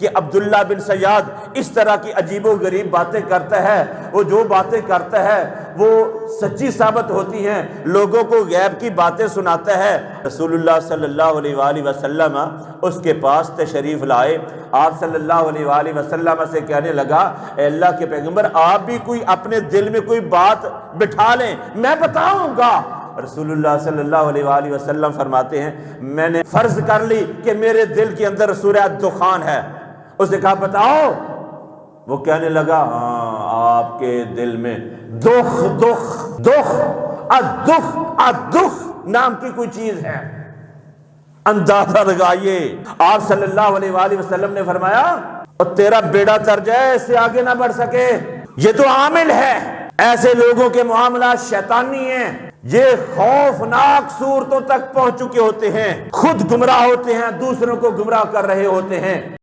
कि अब्दुल्ला बिन सयाद इस तरह की अजीबो गरीब बातें करता है, वो जो बातें करता है वो सच्ची साबित होती हैं, लोगों को गैब की बातें सुनाता है। रसूलुल्लाह सल्लल्लाहु अलैहि वसल्लम उसके पास तशरीफ लाए। आप सल्लल्लाहु अलैहि वसल्लम से कहने लगा, अल्लाह के पैगंबर आप भी कोई अपने दिल में कोई बात बिठा लें, मैं बताऊंगा। रसूलुल्लाह सल्लल्लाहु अलैहि वसल्लम फरमाते हैं, मैंने फर्ज कर ली कि मेरे दिल के अंदर सूरह दुखान है। उसने कहा बताओ। वो कहने लगा, हाँ आपके दिल में दुख दुख दुख अदुख अदुख नाम की कोई चीज है। अंदाजा लगाइए, आप सल्लल्लाहु अलैहि वसल्लम ने फरमाया और तेरा बेड़ा तर जाए, इससे आगे ना बढ़ सके। ये तो आमिल है, ऐसे लोगों के मामला शैतानी है। ये खौफनाक सूरतों तक पहुंच चुके होते हैं, खुद गुमराह होते हैं, दूसरों को गुमराह कर रहे होते हैं।